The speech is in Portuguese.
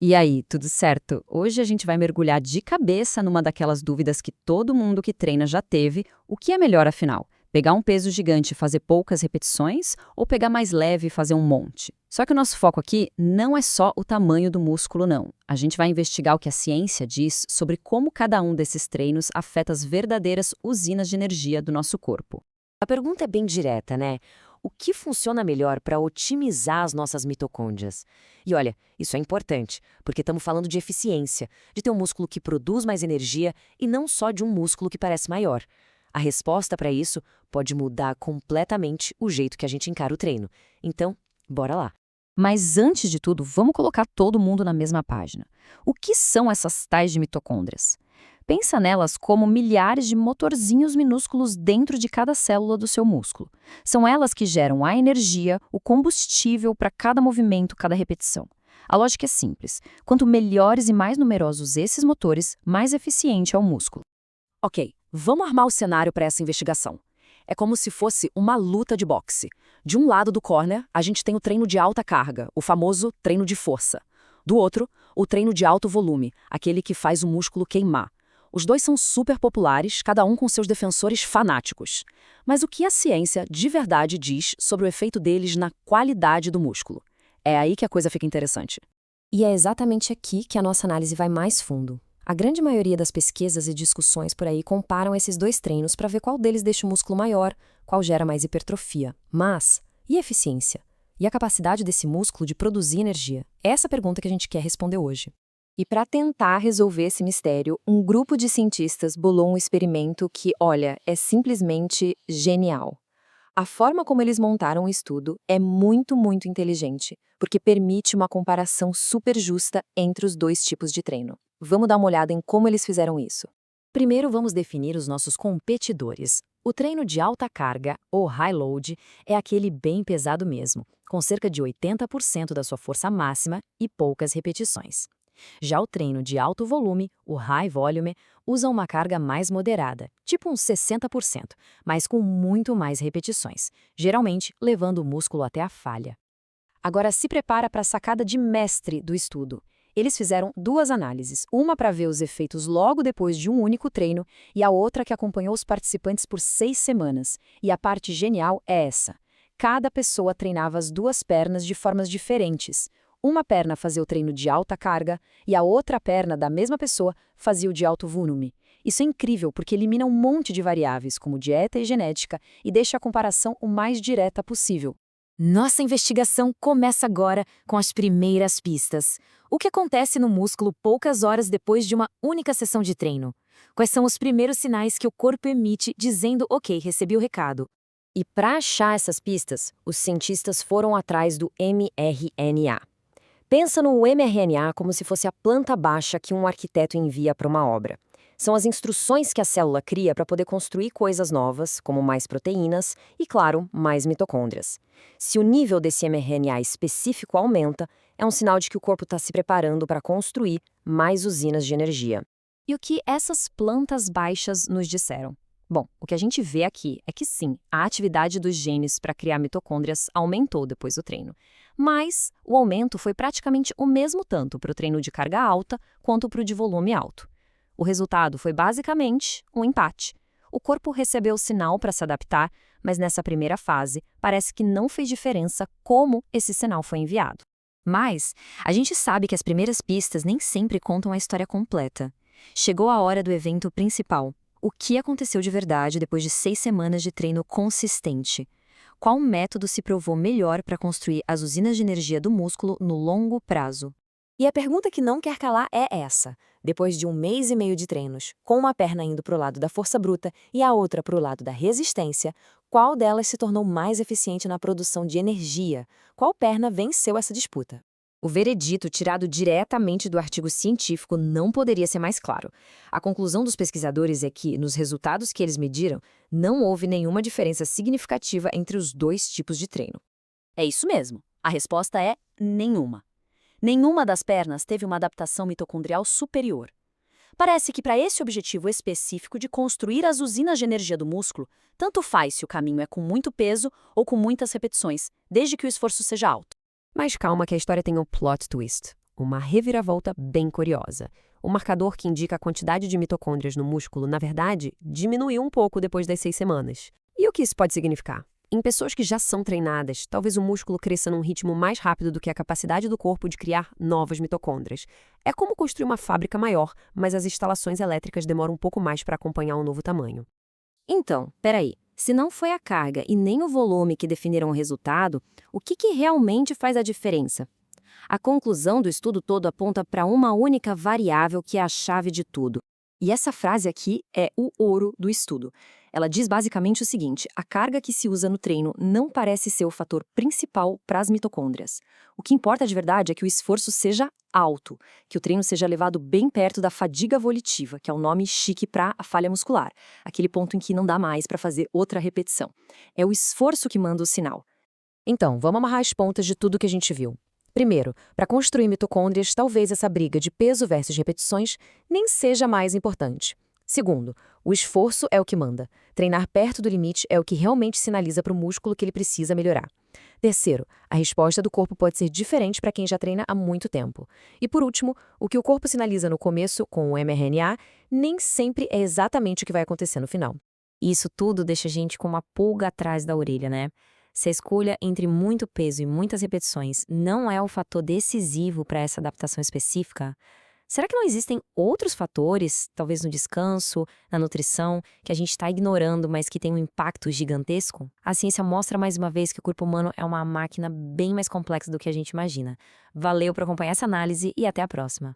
E aí, tudo certo? Hoje a gente vai mergulhar de cabeça numa daquelas dúvidas que todo mundo que treina já teve: o que é melhor afinal? Pegar um peso gigante e fazer poucas repetições ou pegar mais leve e fazer um monte? Só que o nosso foco aqui não é só o tamanho do músculo, não. A gente vai investigar o que a ciência diz sobre como cada um desses treinos afeta as verdadeiras usinas de energia do nosso corpo. A pergunta é bem direta, né? O que funciona melhor para otimizar as nossas mitocôndrias? E olha, isso é importante, porque estamos falando de eficiência, de ter um músculo que produz mais energia e não só de um músculo que parece maior. A resposta para isso pode mudar completamente o jeito que a gente encara o treino. Então, bora lá. Mas antes de tudo, vamos colocar todo mundo na mesma página. O que são essas tais de mitocôndrias? Pensa nelas como milhares de motorzinhos minúsculos dentro de cada célula do seu músculo. São elas que geram a energia, o combustível para cada movimento, cada repetição. A lógica é simples. Quanto melhores e mais numerosos esses motores, mais eficiente é o músculo. Ok, vamos armar o cenário para essa investigação. É como se fosse uma luta de boxe. De um lado do corner, a gente tem o treino de alta carga, o famoso treino de força. Do outro, o treino de alto volume, aquele que faz o músculo queimar. Os dois são super populares, cada um com seus defensores fanáticos. Mas o que a ciência de verdade diz sobre o efeito deles na qualidade do músculo? É aí que a coisa fica interessante. E é exatamente aqui que a nossa análise vai mais fundo. A grande maioria das pesquisas e discussões por aí comparam esses dois treinos para ver qual deles deixa o músculo maior, qual gera mais hipertrofia. Mas, e a eficiência? E a capacidade desse músculo de produzir energia? É essa pergunta que a gente quer responder hoje. E para tentar resolver esse mistério, um grupo de cientistas bolou um experimento que, olha, é simplesmente genial. A forma como eles montaram o estudo é muito, muito inteligente, porque permite uma comparação super justa entre os dois tipos de treino. Vamos dar uma olhada em como eles fizeram isso. Primeiro, vamos definir os nossos competidores. O treino de alta carga, ou high load, é aquele bem pesado mesmo, com cerca de 80% da sua força máxima e poucas repetições. Já o treino de alto volume, o high volume, usa uma carga mais moderada, tipo uns 60%, mas com muito mais repetições, geralmente levando o músculo até a falha. Agora se prepara para a sacada de mestre do estudo. Eles fizeram duas análises, uma para ver os efeitos logo depois de um único treino e a outra que acompanhou os participantes por 6 semanas. E a parte genial é essa. Cada pessoa treinava as duas pernas de formas diferentes. Uma perna fazia o treino de alta carga e a outra perna da mesma pessoa fazia o de alto volume. Isso é incrível porque elimina um monte de variáveis, como dieta e genética, e deixa a comparação o mais direta possível. Nossa investigação começa agora com as primeiras pistas. O que acontece no músculo poucas horas depois de uma única sessão de treino? Quais são os primeiros sinais que o corpo emite dizendo, ok, recebi o recado? E para achar essas pistas, os cientistas foram atrás do mRNA. Pensa no mRNA como se fosse a planta baixa que um arquiteto envia para uma obra. São as instruções que a célula cria para poder construir coisas novas, como mais proteínas e, claro, mais mitocôndrias. Se o nível desse mRNA específico aumenta, é um sinal de que o corpo está se preparando para construir mais usinas de energia. E o que essas plantas baixas nos disseram? Bom, o que a gente vê aqui é que sim, a atividade dos genes para criar mitocôndrias aumentou depois do treino. Mas o aumento foi praticamente o mesmo tanto para o treino de carga alta quanto para o de volume alto. O resultado foi basicamente um empate. O corpo recebeu o sinal para se adaptar, mas nessa primeira fase parece que não fez diferença como esse sinal foi enviado. Mas a gente sabe que as primeiras pistas nem sempre contam a história completa. Chegou a hora do evento principal. O que aconteceu de verdade depois de 6 semanas de treino consistente? Qual método se provou melhor para construir as usinas de energia do músculo no longo prazo? E a pergunta que não quer calar é essa. Depois de 1 mês e meio de treinos, com uma perna indo para o lado da força bruta e a outra para o lado da resistência, qual delas se tornou mais eficiente na produção de energia? Qual perna venceu essa disputa? O veredito tirado diretamente do artigo científico não poderia ser mais claro. A conclusão dos pesquisadores é que, nos resultados que eles mediram, não houve nenhuma diferença significativa entre os dois tipos de treino. É isso mesmo. A resposta é nenhuma. Nenhuma das pernas teve uma adaptação mitocondrial superior. Parece que para esse objetivo específico de construir as usinas de energia do músculo, tanto faz se o caminho é com muito peso ou com muitas repetições, desde que o esforço seja alto. Mas calma que a história tem um plot twist. uma reviravolta bem curiosa. O marcador que indica a quantidade de mitocôndrias no músculo, na verdade, diminuiu um pouco depois das 6 semanas. E o que isso pode significar? Em pessoas que já são treinadas, talvez o músculo cresça num ritmo mais rápido do que a capacidade do corpo de criar novas mitocôndrias. É como construir uma fábrica maior, mas as instalações elétricas demoram um pouco mais para acompanhar um novo tamanho. Então, peraí. Se não foi a carga e nem o volume que definiram o resultado, o que realmente faz a diferença? A conclusão do estudo todo aponta para uma única variável que é a chave de tudo. E essa frase aqui é o ouro do estudo. Ela diz basicamente o seguinte: a carga que se usa no treino não parece ser o fator principal para as mitocôndrias. O que importa de verdade é que o esforço seja alto, que o treino seja levado bem perto da fadiga volitiva, que é o nome chique para a falha muscular, aquele ponto em que não dá mais para fazer outra repetição. É o esforço que manda o sinal. Então, vamos amarrar as pontas de tudo que a gente viu. Primeiro, para construir mitocôndrias, talvez essa briga de peso versus repetições nem seja mais importante. Segundo, o esforço é o que manda. Treinar perto do limite é o que realmente sinaliza para o músculo que ele precisa melhorar. Terceiro, a resposta do corpo pode ser diferente para quem já treina há muito tempo. E por último, o que o corpo sinaliza no começo com o mRNA nem sempre é exatamente o que vai acontecer no final. Isso tudo deixa a gente com uma pulga atrás da orelha, né? Se a escolha entre muito peso e muitas repetições não é o fator decisivo para essa adaptação específica, será que não existem outros fatores, talvez no descanso, na nutrição, que a gente está ignorando, mas que tem um impacto gigantesco? A ciência mostra mais uma vez que o corpo humano é uma máquina bem mais complexa do que a gente imagina. Valeu por acompanhar essa análise e até a próxima.